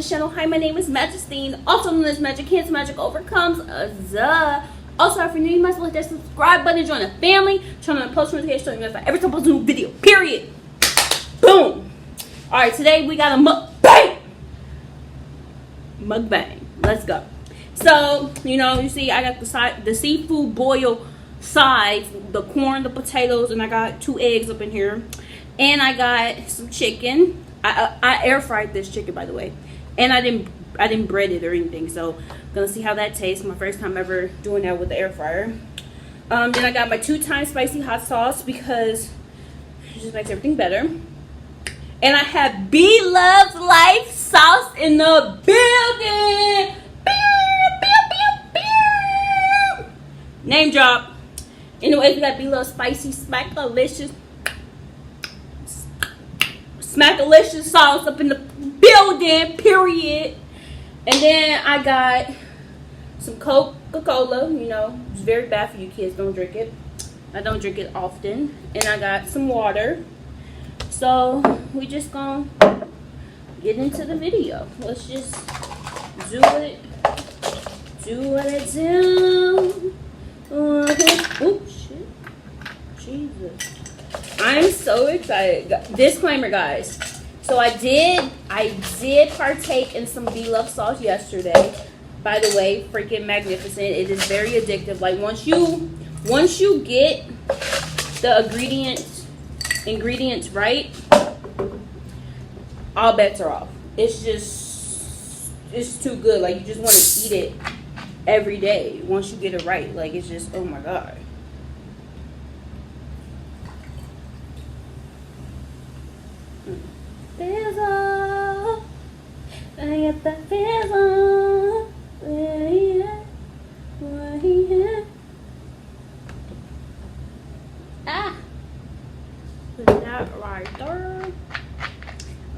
this channel. Hi, my name is Majestine, also known as Magic Hands. Magic overcomes. Also, if you're new, you must hit that subscribe button, join the family, turn on the post notifications so you know if I ever post a new video. Period. Boom. All right, today we got a mukbang. Let's go. So, you see, I got the seafood boil sides, the corn, the potatoes, and I got 2 eggs up in here, and I got some chicken. I air fried this chicken, by the way, and I didn't bread it or anything. So, gonna see how that tastes. My first time ever doing that with the air fryer. Then I got my 2 times spicy hot sauce because it just makes everything better. And I have Bloveslife sauce in the building. Name drop. Anyways, we got Bloveslife spicy smackalicious sauce up in the building. Period. And then I got some Coca-Cola. It's very bad for you kids. Don't drink it. I don't drink it often. And I got some water. So we just gonna get into the video. Let's just do it. Do what it do. Oops, shit. Jesus. I'm so excited. Disclaimer, guys. So I did partake in some Bloveslife sauce yesterday. By the way, freaking magnificent. It is very addictive. Like once you get the ingredients right, all bets are off. It's too good. Like you just want to eat it every day once you get it right. Like it's just, oh my god. Fizzle, I get the fizzle. Put that right there.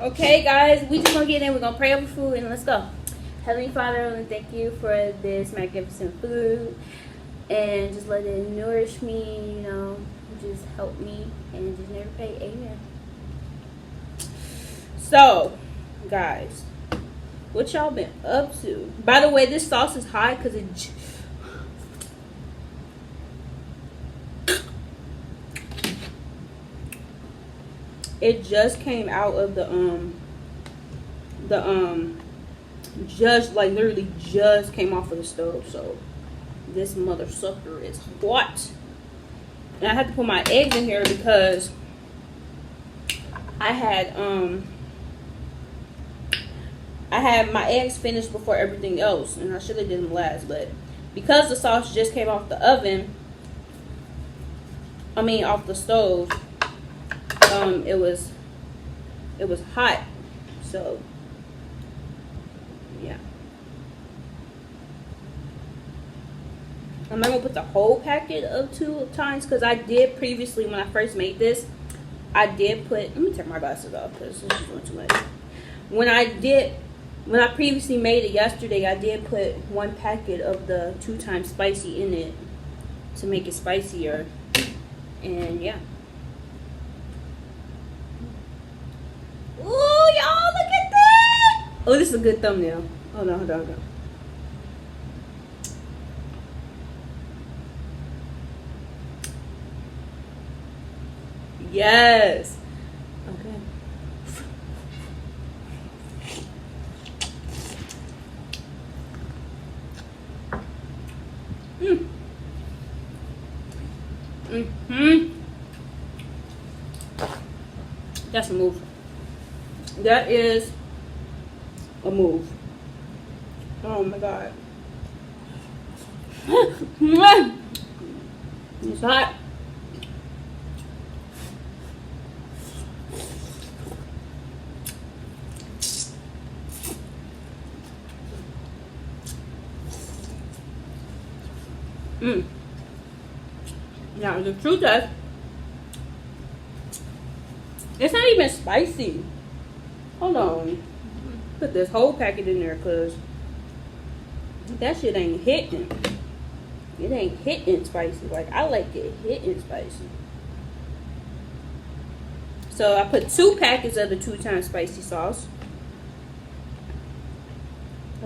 Okay, guys, we just gonna get in. We're gonna pray over food and let's go. Heavenly Father, I want to thank you for this magnificent food and just let it nourish me. Just help me and just never pay. Amen. So, guys, what y'all been up to? By the way, this sauce is hot because it just came out of just like literally just came off of the stove. So this mother sucker is hot. And I had to put my eggs in here because I had my eggs finished before everything else, and I should have did them last, but because the sauce just came off the off the stove, it was hot, so yeah. I'm not gonna put the whole packet of 2 times because I did previously, when I first made this, I did put, let me take my glasses off because this is going too much. When I previously made it yesterday, I did put 1 packet of the 2 times spicy in it to make it spicier. And yeah. Ooh, y'all, look at that! Oh, this is a good thumbnail. Hold on. Yes. Okay. That's a move. That is a move. Oh my god. It's hot. Now the truth is, it's not even spicy. Hold on. Put this whole packet in there because that shit ain't hitting. It ain't hitting spicy. Like, I like it hitting spicy. So I put 2 packets of the 2 times spicy sauce.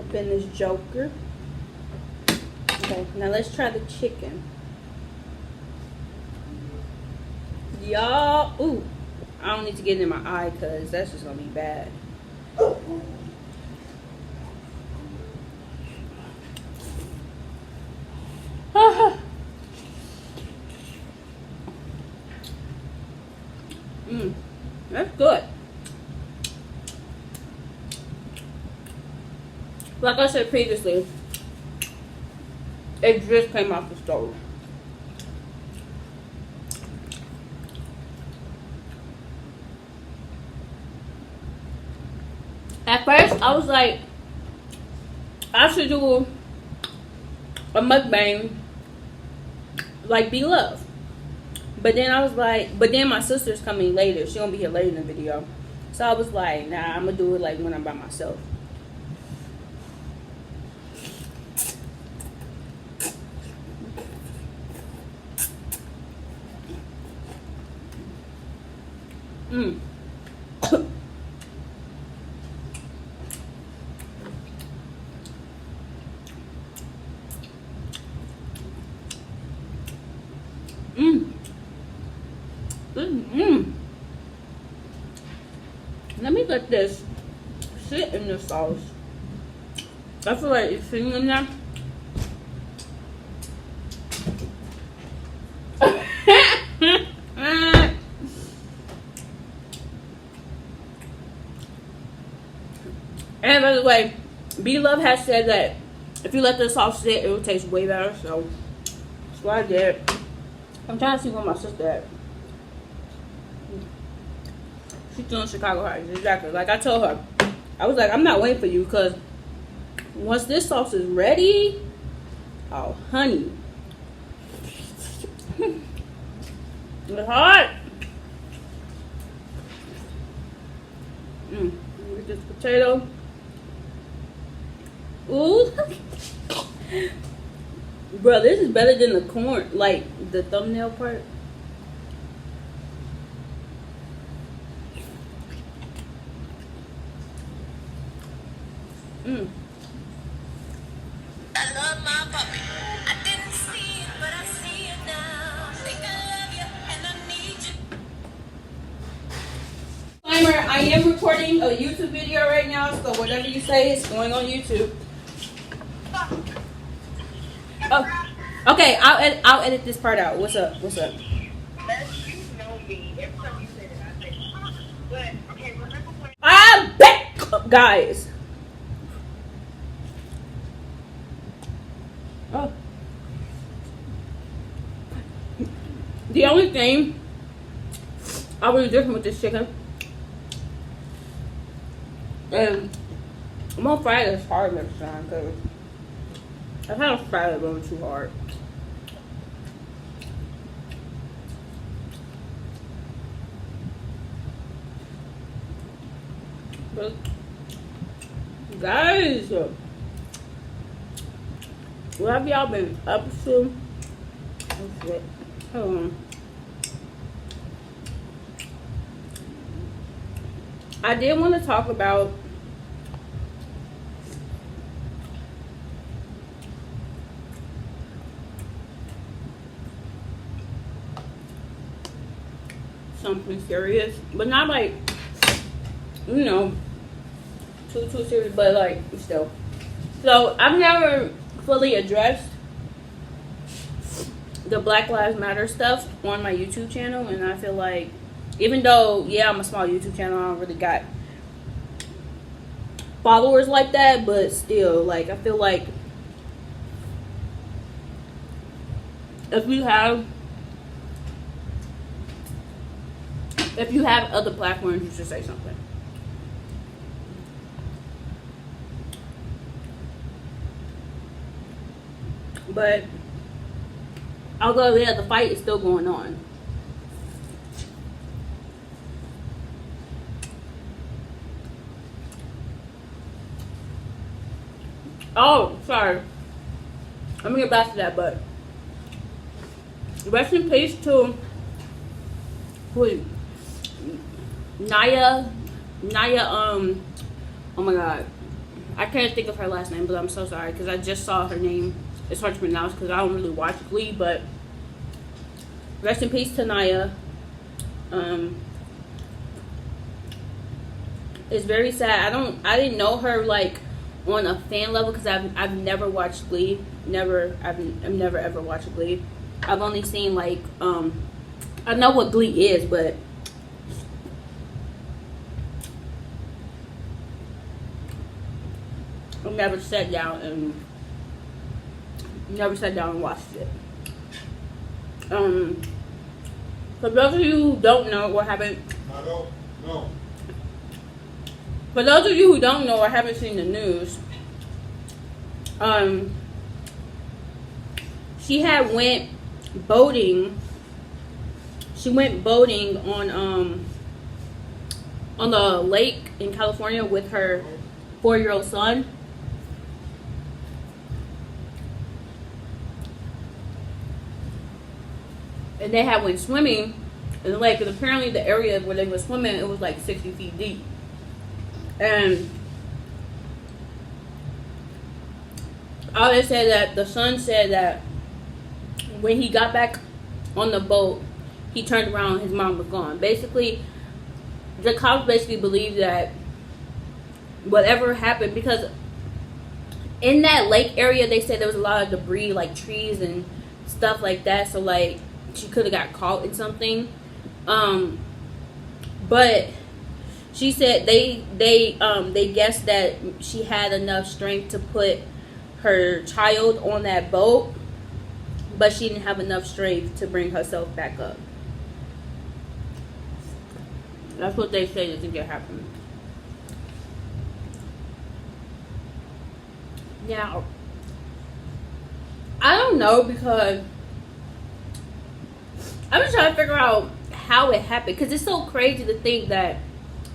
up in this joker. Okay, now let's try the chicken. Y'all, ooh, I don't need to get it in my eye because that's just gonna be bad. That's good. Like I said previously, it just came off the stove. At first, I was like, I should do a mukbang like Bloveslife. But then I was like, but then my sister's coming later. She's gonna be here later in the video. So I was like, nah, I'm gonna do it like when I'm by myself. Let me let this sit in the sauce. I feel like it's sitting in there. And by the way, B-Love has said that if you let the sauce sit, it will taste way better. So that's what I did. I'm trying to see where my sister at. She's doing Chicago Heights, exactly. Like I told her, I was like, I'm not waiting for you because once this sauce is ready, oh honey, it's hot. Get this potato. Ooh, bro, this is better than the corn, like the thumbnail part. I love my puppy. I didn't see it, but I see it now. Think I love you and I need you. Disclaimer, I am recording a YouTube video right now, so whatever you say is going on YouTube. Oh, okay, I'll edit this part out. What's up? What's up? You know me. Every time you say that, I say, but okay, remember when I'm back, guys. Oh. The only thing I was different with this chicken, and I'm gonna fry this hard next time because I kind of fried it a little too hard. But guys, what have y'all been up to? Oh shit. Hold on. I did want to talk about something serious, but not like, you know, too serious, but like still. So I've never fully addressed the Black Lives Matter stuff on my YouTube channel, and I feel like even though, yeah, I'm a small YouTube channel, I don't really got followers like that, but still, like, I feel like if you have other platforms, you should say something. But although, yeah, the fight is still going on. Oh, sorry. Let me get back to that, but rest in peace to Naya, oh my god. I can't think of her last name, but I'm so sorry because I just saw her name. It's hard to pronounce because I don't really watch Glee, but rest in peace to Naya. It's very sad. I didn't know her like on a fan level because I've never watched Glee. I've never ever watched Glee. I've only seen like I know what Glee is, but I've never sat down and watched it. For those of you who don't know or haven't, I don't know. for those of you who don't know or haven't seen the news, she had went boating. She went boating on the lake in California with her 4-year-old son. And they had went swimming in the lake, and apparently the area where they were swimming, it was like 60 feet deep. And all they said that the son said that when he got back on the boat, he turned around and his mom was gone. Basically, the cops basically believe that whatever happened, because in that lake area, they said there was a lot of debris, like trees and stuff like that. So like she could have got caught in something. But she said they guessed that she had enough strength to put her child on that boat, but she didn't have enough strength to bring herself back up. That's what they say that think it happened. Now, I don't know because I'm just trying to figure out how it happened, because it's so crazy to think that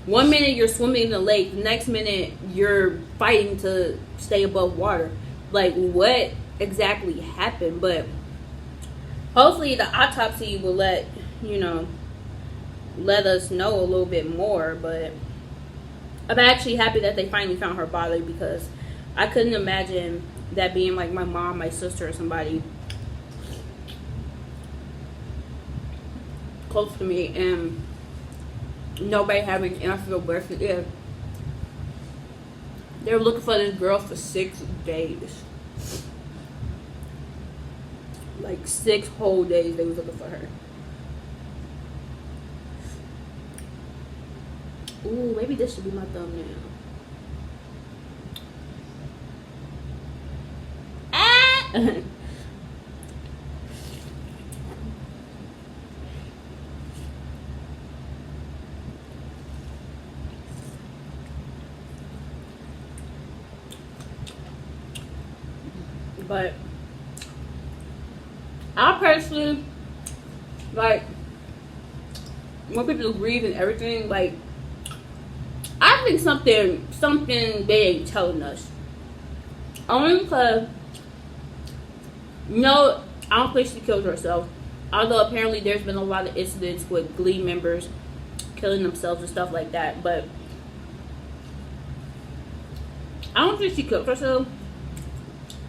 one minute you're swimming in the lake, the next minute you're fighting to stay above water. Like, what exactly happened? But hopefully the autopsy will let us know a little bit more. But I'm actually happy that they finally found her body, because I couldn't imagine that being like my mom, my sister, or somebody close to me and nobody having an answer where she is. They were looking for this girl for 6 days. Like 6 whole days they was looking for her. Ooh, maybe this should be my thumbnail. Ah! But I personally, like, when people grieve and everything, like, I think something they ain't telling us. Only because, I don't think she killed herself. Although apparently there's been a lot of incidents with Glee members killing themselves and stuff like that. But I don't think she killed herself.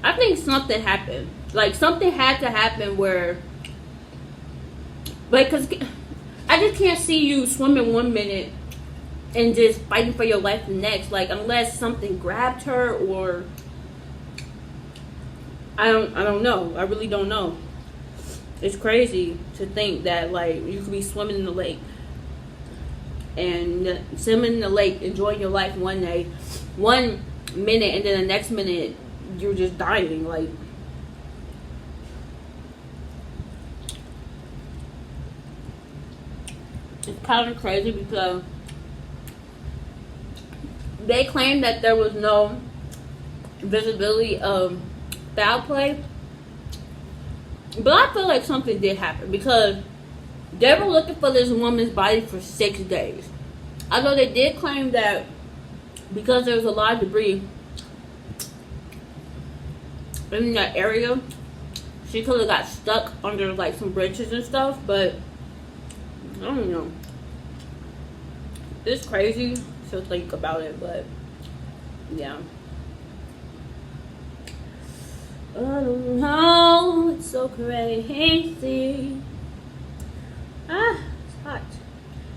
I think something happened. Like, something had to happen where, like, because I just can't see you swimming 1 minute and just fighting for your life the next. Like, unless something grabbed her, or I don't know. I really don't know. It's crazy to think that, like, you could be swimming in the lake and enjoying your life one day, 1 minute, and then the next minute you're just dying. Like, it's kind of crazy because they claim that there was no visibility of foul play, but I feel like something did happen, because they were looking for this woman's body for 6 days. Although they did claim that because there was a lot of debris in that area, she could have got stuck under like some bridges and stuff. But I don't know. It's crazy to think about it, but yeah. I don't know, it's so crazy. It's hot.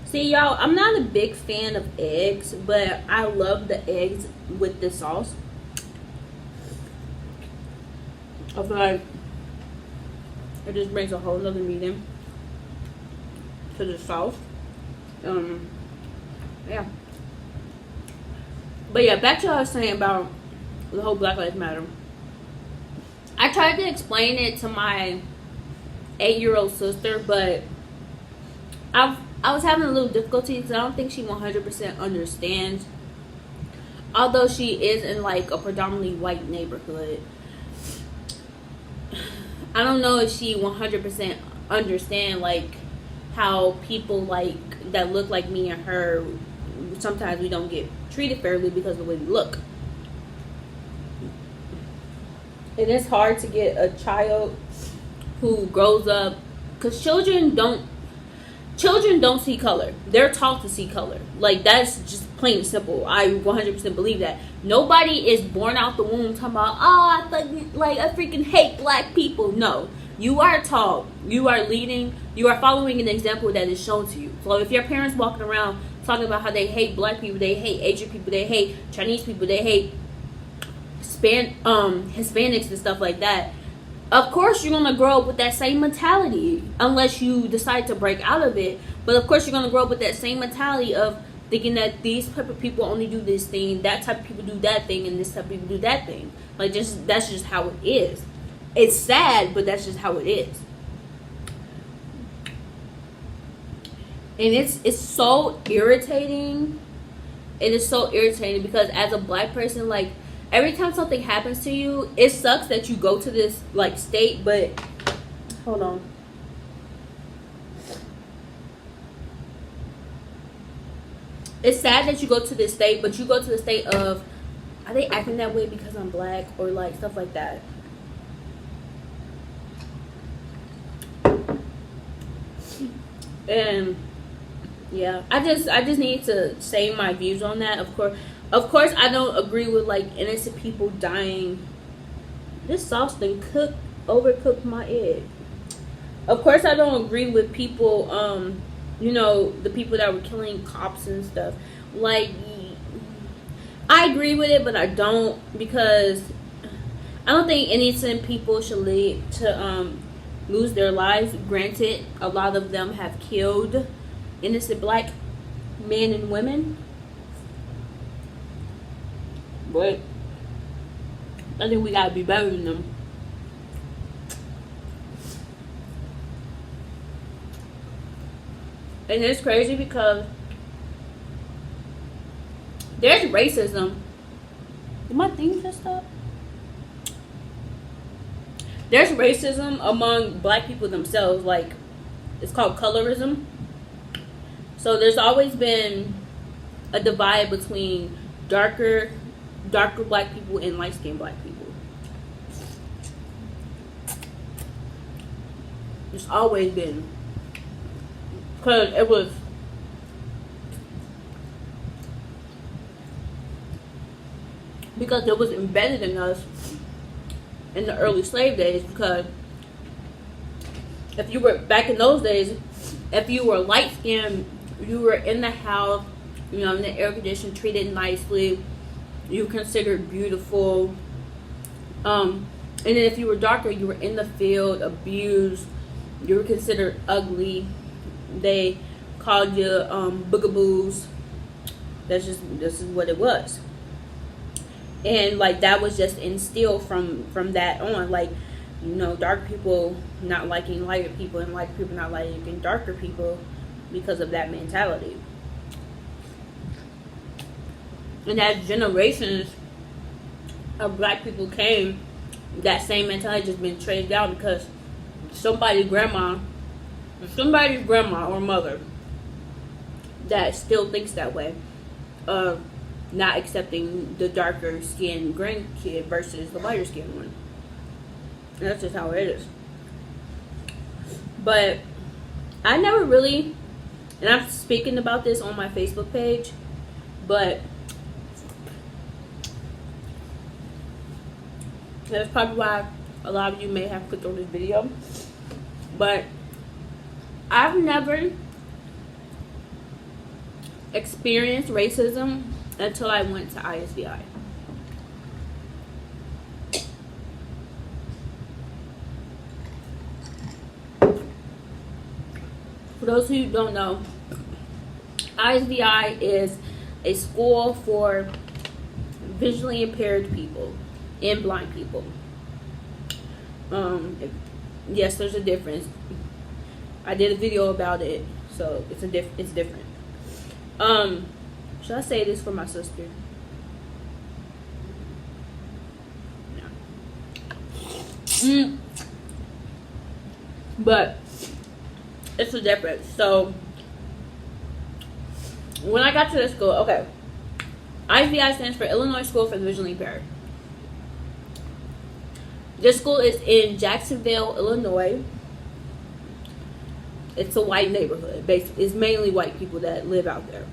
See, y'all, I'm not a big fan of eggs, but I love the eggs with the sauce. I feel like it just brings a whole nother meaning to the sauce. Yeah. But yeah, back to what I was saying about the whole Black Lives Matter. I tried to explain it to my 8-year-old sister, but I was having a little difficulty because I don't think she 100% understands. Although she is in like a predominantly white neighborhood, I don't know if she 100% understand like how people like that look like me and her, sometimes we don't get treated fairly because of the way we look. It is hard to get a child who grows up, because children don't see color. They're taught to see color. Like, that's just plain and simple. I 100% believe that. Nobody is born out the womb talking about, oh, I freaking hate black people. No. You are taught. You are leading. You are following an example that is shown to you. So if your parents walking around talking about how they hate black people, they hate Asian people, they hate Chinese people, they hate Hispanics and stuff like that, of course you're gonna grow up with that same mentality, unless you decide to break out of it. But of course you're gonna grow up with that same mentality of thinking that these type of people only do this thing, that type of people do that thing, and this type of people do that thing. Like, that's just how it is. It's sad, but that's just how it is. And it's so irritating. It is so irritating because as a black person, like, every time something happens to you, it sucks that you go to this like state, but hold on. It's sad that you go to this state, but you go to the state of, are they acting that way because I'm black, or like stuff like that. And yeah, I just need to say my views on that. Of course, I don't agree with like innocent people dying. This sauce done overcooked my egg. Of course, I don't agree with people, the people that were killing cops and stuff. Like, I agree with it, but I don't, because I don't think innocent people should lose their lives. Granted, a lot of them have killed innocent black men and women. But I think we gotta be better than them. And it's crazy because there's racism. Did my thing just stop? There's racism among black people themselves. Like, it's called colorism. So there's always been a divide between darker black people and light-skinned black people. It's always been. Because it was embedded in us in the early slave days. Because if you were, back in those days, if you were light-skinned, you were in the house, in the air conditioned, treated nicely, you were considered beautiful. And then if you were darker, you were in the field, abused, you were considered ugly. They called you boogaboos. This is what it was. And like, that was just instilled from that on. Like, dark people not liking lighter people, and lighter people not liking darker people because of that mentality. And as generations of black people came, that same mentality just been traced down, because somebody's grandma or mother that still thinks that way, not accepting the darker skinned grandkid versus the lighter skinned one. And that's just how it is. But I never really, and I'm speaking about this on my Facebook page, but that's probably why a lot of you may have clicked on this video, but I've never experienced racism until I went to ISVI. For those who don't know, ISVI is a school for visually impaired people and blind people. Yes, there's a difference. I did a video about it, so it's different. Should I say this for my sister? No. But it's a difference. So when I got to the school, okay, ISVI stands for Illinois School for the Visually Impaired. This school is in Jacksonville, Illinois. It's a white neighborhood. Basically, it's mainly white people that live out there.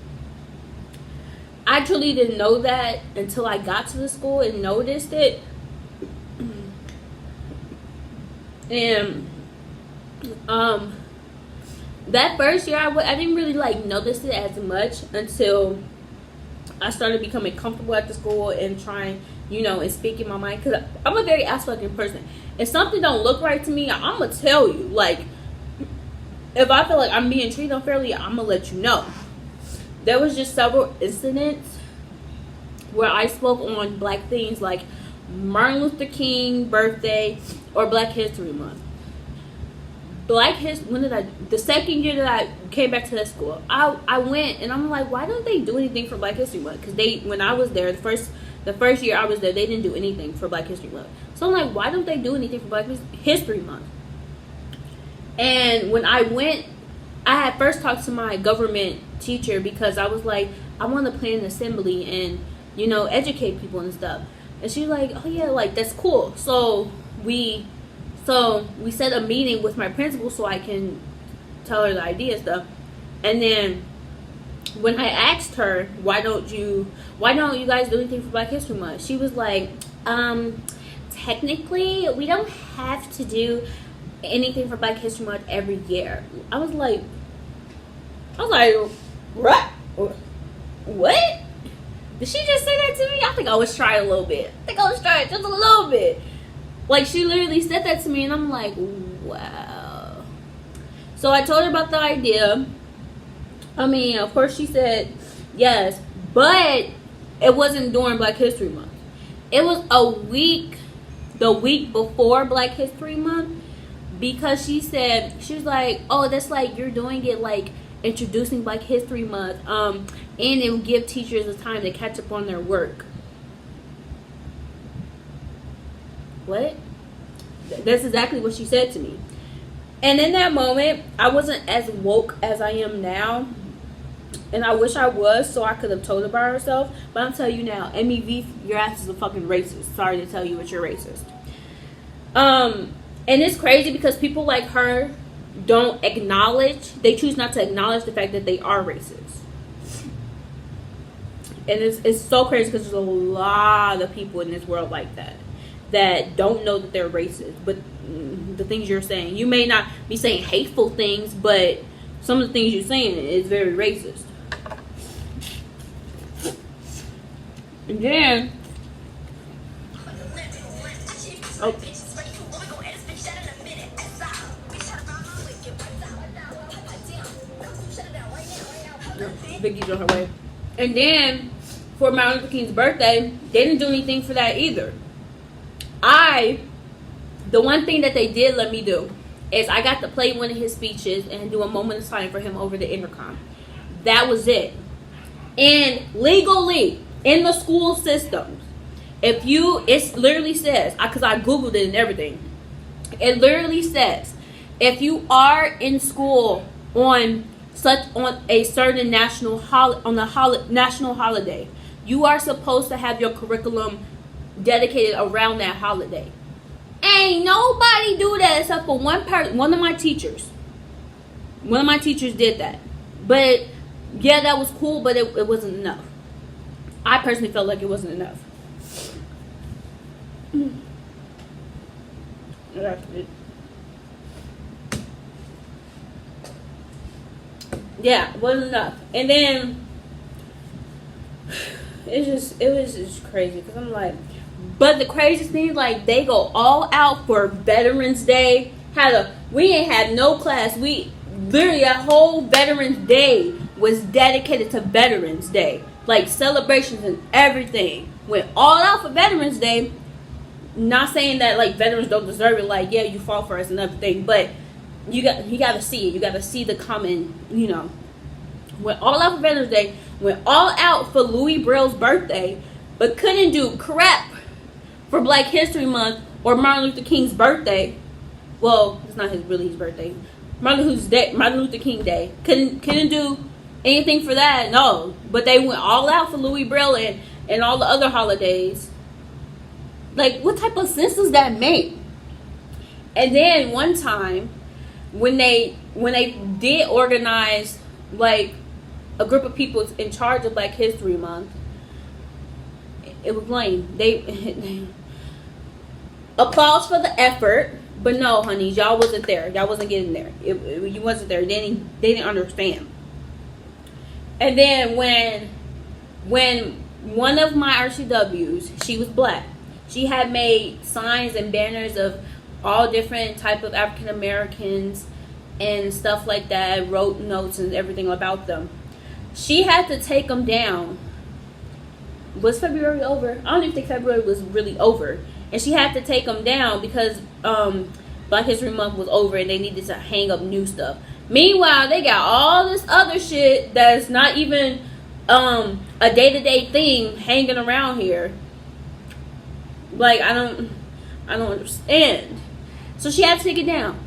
I truly didn't know that until I got to the school and noticed it. And that first year, I didn't really like notice it as much until I started becoming comfortable at the school and trying, you know, and speaking my mind. Because I'm a very outspoken person. If something don't look right to me, I'm going to tell you. Like, if I feel like I'm being treated unfairly, I'm going to let you know. There was just several incidents where I spoke on black things like Martin Luther King birthday or Black History Month. The second year that I came back to that school, I went and I'm like, why don't they do anything for Black History Month? Because when I was there, the first year I was there, they didn't do anything for Black History Month. So I'm like, why don't they do anything for Black History Month? And when I went, I had first talked to my government teacher because I was like, I want to plan an assembly and, you know, educate people and stuff. And she was like, oh yeah, like that's cool. So we set a meeting with my principal so I can tell her the idea and stuff. And then when I asked her, why don't you guys do anything for Black History Month? She was like, technically we don't have to do anything for Black History Month every year. I was like, what? What? Did she just say that to me? I think I was trying a little bit. Just a little bit. Like, she literally said that to me, and I'm like, wow. So I told her about the idea. I mean, of course she said yes, but it wasn't during Black History Month. It was the week before Black History Month, because she was like, oh, that's like you're doing it like introducing Black History Month, and it will give teachers the time to catch up on their work. What? That's exactly what she said to me. And in that moment, I wasn't as woke as I am now. And I wish I was, so I could have told her by herself. But I'm telling you now, MEV, your ass is a fucking racist. Sorry to tell you, but you're racist. And it's crazy because people like her they choose not to acknowledge the fact that they are racist. And it's so crazy because there's a lot of people in this world like that don't know that they're racist. But the things you're saying, you may not be saying hateful things, but some of the things you're saying is very racist. And then, Vicky's on her way. And then, for Martin Luther King's birthday, they didn't do anything for that either. The one thing that they did let me do is I got to play one of his speeches and do a moment of silence for him over the intercom. That was it. And legally, in the school systems, it literally says, because I Googled it and everything, it literally says, if you are in school on a certain national holiday, you are supposed to have your curriculum dedicated around that holiday. Ain't nobody do that except for one person. One of my teachers did that. But yeah, that was cool, but it wasn't enough. I personally felt like it wasn't enough. Yeah, wasn't enough. And then it was just crazy because I'm like, but the craziest thing, like, they go all out for Veterans Day. We ain't had no class. We literally, that whole Veterans Day was dedicated to Veterans Day, like celebrations and everything. Went all out for Veterans Day. Not saying that like veterans don't deserve it. Like, yeah, you fought for us and everything, but you got to see it. You got to see the common. Went all out for Veterans Day. Went all out for Louis Brill's birthday, but couldn't do crap for Black History Month or Martin Luther King's birthday. Well, it's not his birthday. Martin Luther King Day. Couldn't do anything for that. No, but they went all out for Louis Brill and all the other holidays. Like, what type of sense does that make? And then one time, when they did organize like a group of people in charge of Black History Month, it was lame. They applause for the effort, but no, honeys, y'all wasn't there. Y'all wasn't getting there. You wasn't there. They didn't understand. And then when one of my RCWs, she was Black. She had made signs and banners of all different type of African Americans and stuff like that, wrote notes and everything about them. She had to take them down. Was February over? I don't even think February was really over. And she had to take them down because Black History Month was over and they needed to hang up new stuff. Meanwhile, they got all this other shit that's not even a day-to-day thing hanging around here. Like, I don't understand. So she had to take it down.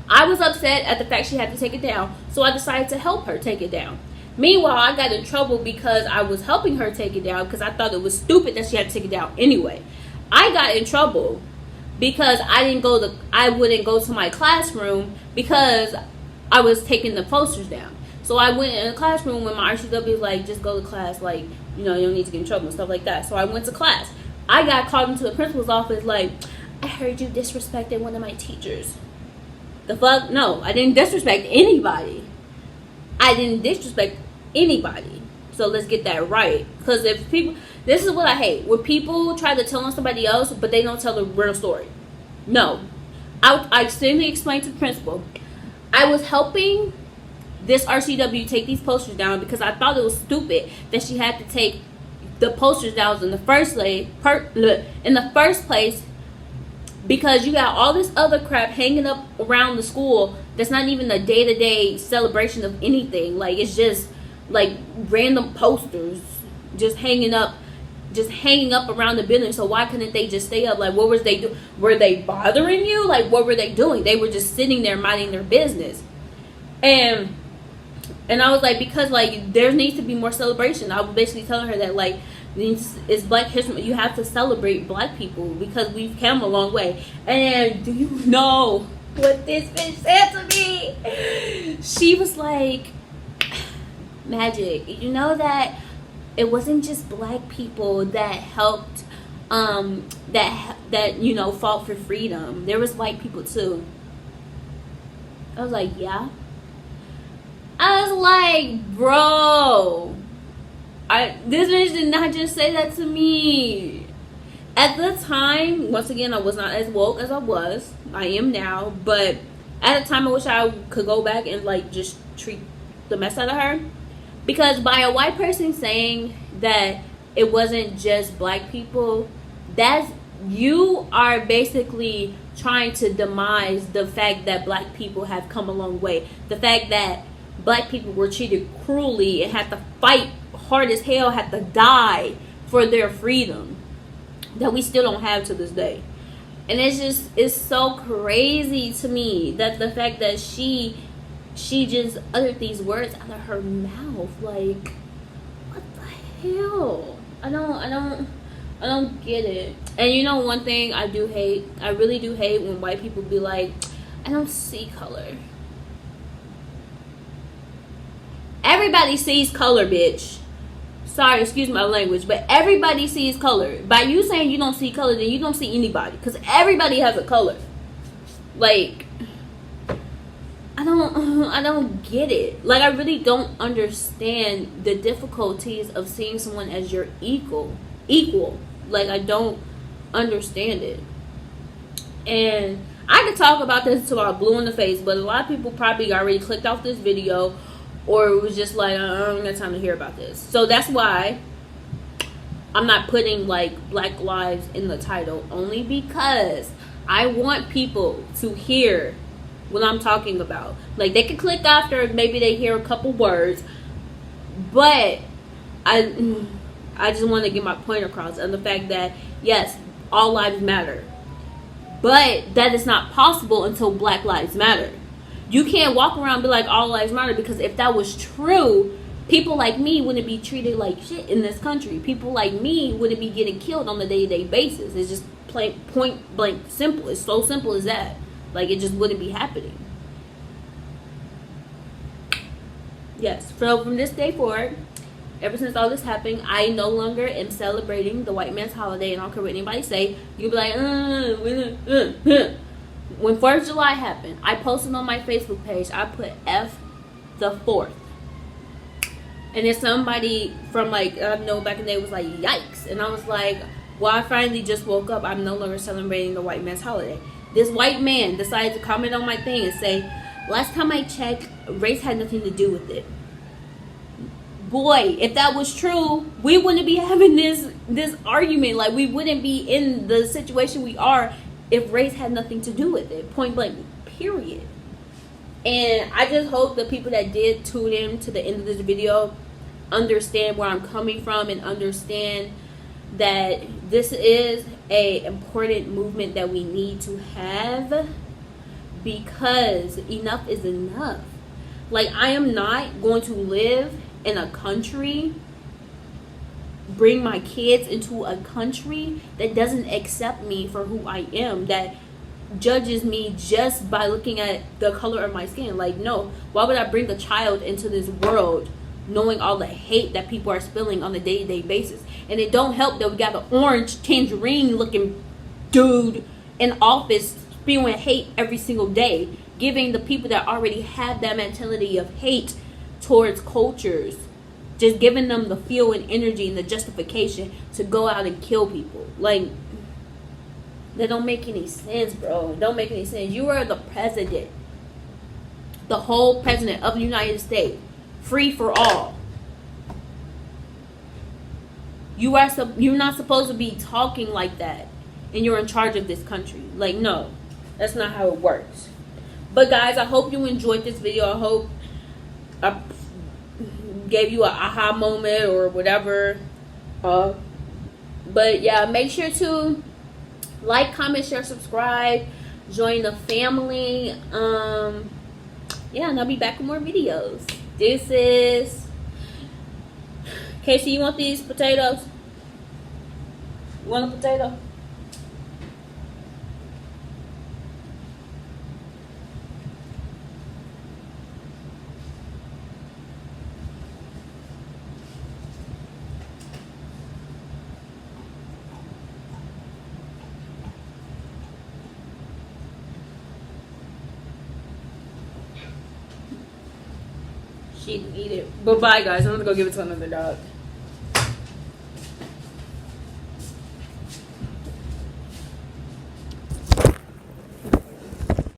I was upset at the fact she had to take it down, so I decided to help her take it down. Meanwhile, I got in trouble because I was helping her take it down because I thought it was stupid that she had to take it down anyway. I got in trouble because I wouldn't go to my classroom because I was taking the posters down. So I went in the classroom when my RCW was like, just go to class, like, you don't need to get in trouble and stuff like that. So I went to class. I got called into the principal's office like, I heard you disrespected one of my teachers. The fuck? No, I didn't disrespect anybody. So let's get that right. Because this is what I hate. When people try to tell on somebody else, but they don't tell the real story. No. I simply explained to the principal, I was helping this RCW take these posters down because I thought it was stupid that she had to take the posters down in the first place because you got all this other crap hanging up around the school that's not even a day-to-day celebration of anything. Like, it's just like random posters just hanging up around the building. So why couldn't they just stay up? Like, what was they do? Were they bothering you? Like, what were they doing? They were just sitting there minding their business. And I was like, because like there needs to be more celebration. I was basically telling her that like it's Black History. You have to celebrate Black people because we've come a long way. And do you know what this bitch said to me? She was like, Magic, you know that it wasn't just Black people that helped, that fought for freedom. There was white people too. I was like, yeah. I was like, bro, this bitch did not just say that to me. At the time, once again, I was not as woke as I was. I am now, but at the time, I wish I could go back and like just treat the mess out of her. Because by a white person saying that it wasn't just Black people, you are basically trying to demise the fact that Black people have come a long way. The fact that Black people were treated cruelly and had to fight hard as hell, had to die for their freedom that we still don't have to this day. And it's so crazy to me that the fact that she just uttered these words out of her mouth. Like, what the hell? I don't get it. And one thing I really do hate when white people be like, I don't see color. Everybody sees color, bitch. sorry, excuse my language, but everybody sees color. By you saying you don't see color, then you don't see anybody, because everybody has a color. Like, I don't get it. Like, I really don't understand the difficulties of seeing someone as your equal. Like, I don't understand it. And I could talk about this until I'm blue in the face, but a lot of people probably already clicked off this video, or it was just like, I don't got time to hear about this. So that's why I'm not putting like Black Lives in the title, only because I want people to hear what I'm talking about. Like, they can click after, maybe they hear a couple words, but I just want to get my point across, and the fact that yes, all lives matter, but that is not possible until Black Lives Matter. You can't walk around and be like all lives matter, because if that was true, people like me wouldn't be treated like shit in this country. People like me wouldn't be getting killed on a day-to-day basis. It's just point blank simple. It's so simple as that. Like, it just wouldn't be happening. Yes, so from this day forward, ever since all this happened, I no longer am celebrating the white man's holiday. And I don't care what anybody say. You'll be like, When 4th of July happened, I posted on my Facebook page, I put F the 4th. And then somebody from, like, I know back in the day was like, yikes. And I was like, well, I finally just woke up. I'm no longer celebrating the white man's holiday. This white man decided to comment on my thing and say, last time I checked, race had nothing to do with it. Boy, if that was true, we wouldn't be having this argument. Like, we wouldn't be in the situation we are if race had nothing to do with it. Point blank, period. And I just hope the people that did tune in to the end of this video understand where I'm coming from, and understand that this is a important movement that we need to have, because enough is enough. Like, I am not going to live in a country, bring my kids into a country that doesn't accept me for who I am, that judges me just by looking at the color of my skin. Like, no, why would I bring a child into this world knowing all the hate that people are spilling on a day-to-day basis? And it don't help that we got an orange tangerine looking dude in office spewing hate every single day, giving the people that already have that mentality of hate towards cultures, just giving them the fuel and energy and the justification to go out and kill people. Like, that don't make any sense, bro. It don't make any sense. You are the president, the whole president of the United States, free for all. You're not supposed to be talking like that, and you're in charge of this country. Like, no, that's not how it works. But guys, I hope you enjoyed this video. I hope I gave you an aha moment or whatever. But yeah, make sure to like, comment, share, subscribe, join the family. Yeah, and I'll be back with more videos. This is Casey. You want these potatoes? You want a potato? She didn't eat it. But bye, guys. I'm gonna go give it to another dog.